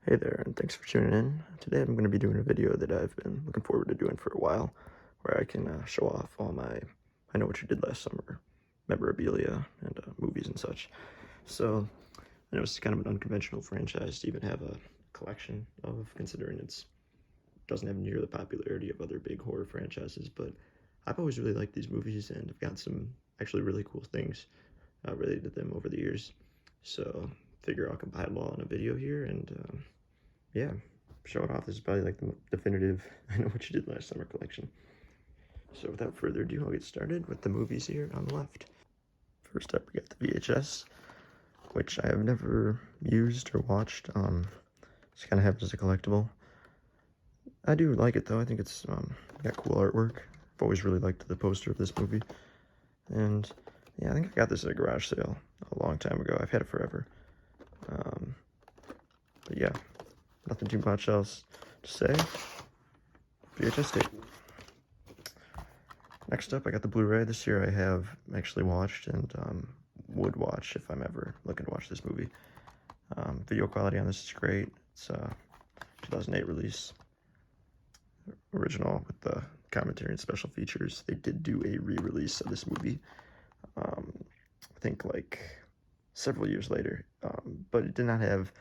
Hey there, and thanks for tuning in. Today I'm going to be doing a video that I've been looking forward to doing for a while, where I can show off all my I Know What You Did Last Summer memorabilia and movies and such. So, I know it's kind of an unconventional franchise to even have a collection of, considering it doesn't have near the popularity of other big horror franchises, but I've always really liked these movies, and I've got some actually really cool things related to them over the years. So, figure I'll compile it all in a video here, and yeah, show it off. This is probably like the definitive I Know What You Did Last Summer collection. So without further ado, I'll get started with the movies here on the left. First up, we got the VHS, which I have never used or watched. Just kind of have it as a collectible. I do like it though. I think it's got cool artwork. I've always really liked the poster of this movie. And yeah, I think I got this at a garage sale a long time ago. I've had it forever. But yeah, nothing too much else to say. VHS tape. Next up, I got the Blu-ray. This year I have actually watched and would watch if I'm ever looking to watch this movie. Video quality on this is great. It's a 2008 release. Original with the commentary and special features. They did do a re-release of this movie, I think like several years later, but it did not have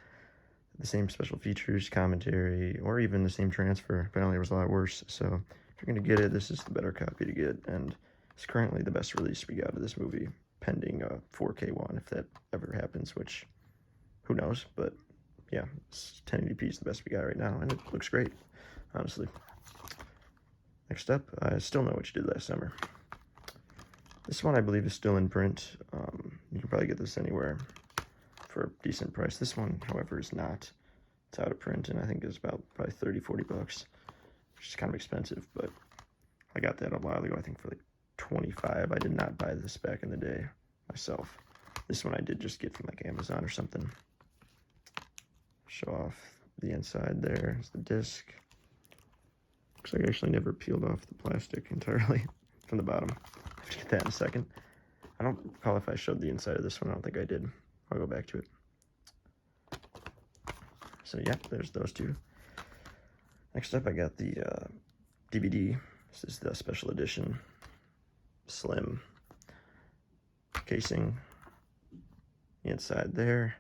the same special features, commentary, or even the same transfer. Apparently it was a lot worse. So if you're going to get it, this is the better copy to get, and it's currently the best release we got of this movie, pending a 4K one, if that ever happens, which, who knows, but yeah, 1080p is the best we got right now, and it looks great, honestly. Next up, I Still Know What You Did Last Summer. This one, I believe, is still in print. You can probably get this anywhere for a decent price. This one, however, is not. It's out of print, and I think it's about probably 30-40 bucks, which is kind of expensive, but I got that a while ago, I think for like 25. I did not buy this back in the day myself. This one I did just get from like Amazon or something. Show off the inside there. Is the disc. Looks like I actually never peeled off the plastic entirely from the bottom. I have to get that in a second. I don't recall if I showed the inside of this one. I don't think I did. I'll go back to it. So yeah, there's those two. Next up, I got the DVD. This is the special edition, slim casing. The inside there.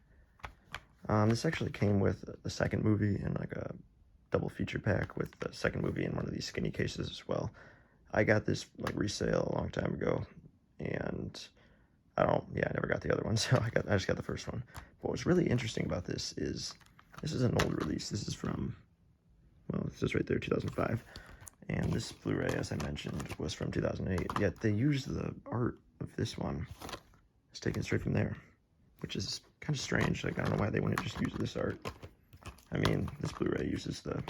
This actually came with the second movie and like a double feature pack with the second movie in one of these skinny cases as well. I got this like resale a long time ago, and I never got the other one, so I just got the first one. What was really interesting about this is an old release. This is from, well, it says right there, 2005. And this Blu-ray, as I mentioned, was from 2008. Yet they used the art of this one. It's taken straight from there, which is kind of strange. Like, I don't know why they wouldn't just use this art. I mean, this Blu-ray uses the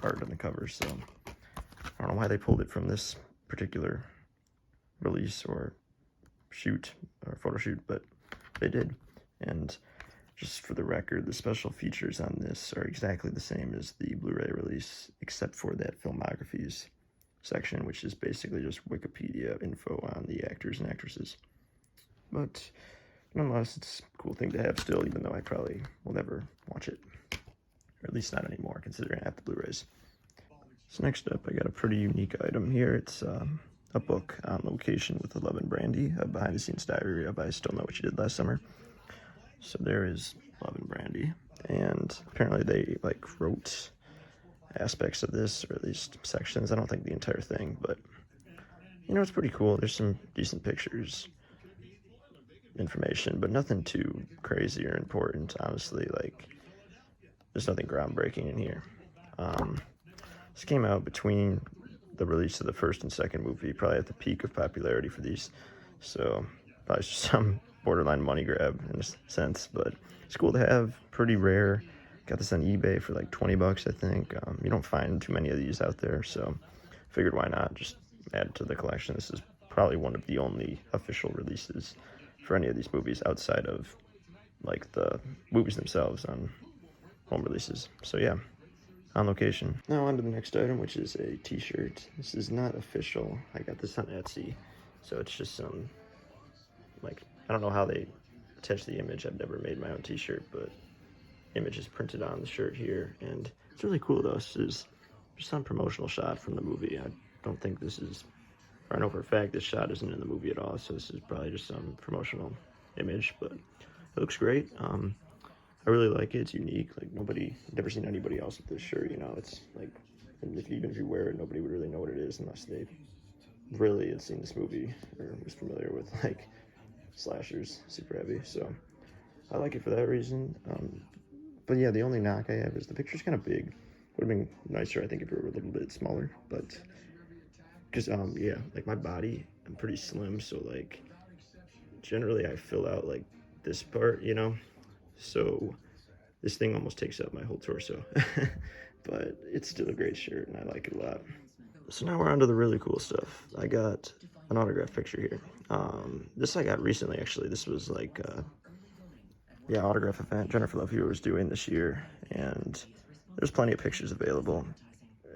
art on the cover, so I don't know why they pulled it from this particular release or shoot or photo shoot, but they did. And just for the record, the special features on this are exactly the same as the Blu-ray release, except for that filmographies section, which is basically just Wikipedia info on the actors and actresses. But nonetheless, it's a cool thing to have still, even though I probably will never watch it, or at least not anymore, considering I have the Blu-rays. So next up, I got a pretty unique item here. It's a book on location with the Love and Brandy, a behind-the-scenes diary of I Still Know What You Did Last Summer. So there is Love and Brandy, and apparently they like wrote aspects of this, or at least sections. I don't think the entire thing, but you know, it's pretty cool. There's some decent pictures, information, but nothing too crazy or important, honestly. Like, there's nothing groundbreaking in here. This came out between the release of the first and second movie, probably at the peak of popularity for these, so probably just some borderline money grab in a sense, but it's cool to have. Pretty rare. Got this on eBay for like 20 bucks, I think. You don't find too many of these out there, so figured why not just add it to the collection. This is probably one of the only official releases for any of these movies outside of like the movies themselves on home releases. So yeah, on location. Now on to the next item, which is a t-shirt. This is not official. I got this on Etsy, so it's just some, like, I don't know how they attach the image. I've never made my own t-shirt, but images printed on the shirt here, and it's really cool though. This is just some promotional shot from the movie. I don't think this is, or I know for a fact this shot isn't in the movie at all, so this is probably just some promotional image, but it looks great. I really like it. It's unique. Like I've never seen anybody else with this shirt. You know, it's like, and even if you wear it, nobody would really know what it is unless they really had seen this movie or was familiar with like slashers super heavy. So I like it for that reason. But yeah, the only knock I have is the picture's kind of big. Would have been nicer, I think, if it were a little bit smaller. But because yeah, like my body, I'm pretty slim, so like generally I fill out like this part, you know. So this thing almost takes up my whole torso. But it's still a great shirt, and I like it a lot. So now we're on to the really cool stuff. I got an autograph picture here. This I got recently, actually. This was like, yeah, autograph event Jennifer Love Hewitt was doing this year, and there's plenty of pictures available,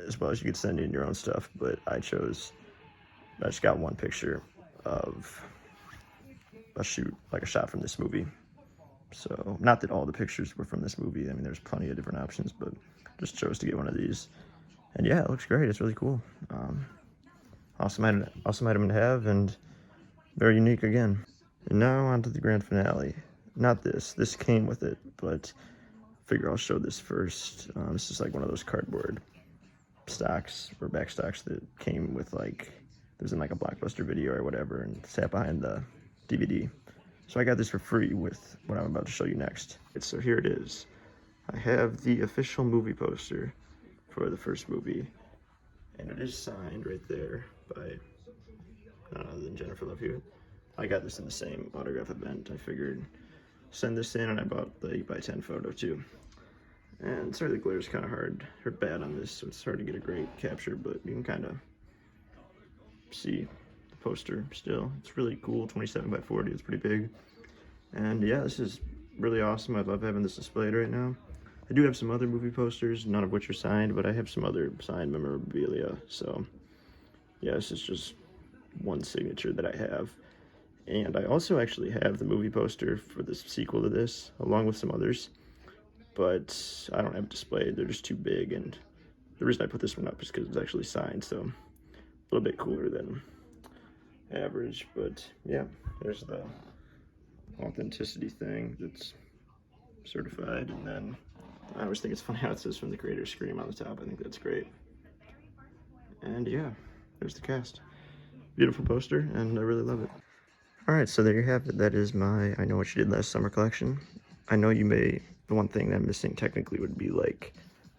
as well as you could send in your own stuff, but I just got one picture of a shoot, like a shot from this movie. So, not that all the pictures were from this movie. I mean, there's plenty of different options, but just chose to get one of these. And yeah, it looks great. It's really cool. Awesome item to have, and very unique again. And now on to the grand finale. Not this. This came with it, but I figure I'll show this first. This is like one of those cardboard stocks or back stocks that came with like, it was in like a Blockbuster video or whatever, and sat behind the DVD. So I got this for free with what I'm about to show you next. So here it is. I have the official movie poster for the first movie, and it is signed right there by none other than Jennifer Love Hewitt. I got this in the same autograph event. I figured send this in, and I bought the 8x10 photo too. And sorry, the glare's kind of hard or bad on this, so it's hard to get a great capture, but you can kind of see the poster still. It's really cool, 27x40, it's pretty big. And yeah, this is really awesome. I love having this displayed right now. I do have some other movie posters, none of which are signed, but I have some other signed memorabilia. So yeah, this is just one signature that I have. And I also actually have the movie poster for the sequel to this, along with some others. But I don't have it displayed. They're just too big, and the reason I put this one up is because it's actually signed, so a little bit cooler than average. But yeah, there's the authenticity thing that's certified, and then I always think it's funny how it says "From the Creator Scream" on the top. I think that's great. And yeah, there's the cast. Beautiful poster, and I really love it. Alright, so there you have it. That is my I Know What You Did Last Summer collection. I know the one thing that I'm missing technically would be like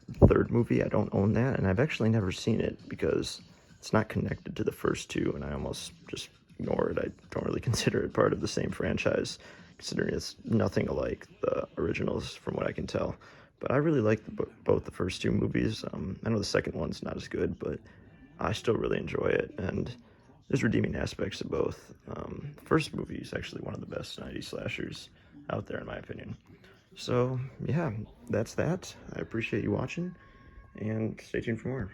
the third movie. I don't own that, and I've actually never seen it because it's not connected to the first two, and I almost just ignore it. I don't really consider it part of the same franchise, considering it's nothing alike the originals from what I can tell. But I really like both the first two movies. I know the second one's not as good, but I still really enjoy it, and there's redeeming aspects to both. The first movie is actually one of the best 90s slashers out there, in my opinion. So, yeah, that's that. I appreciate you watching, and stay tuned for more.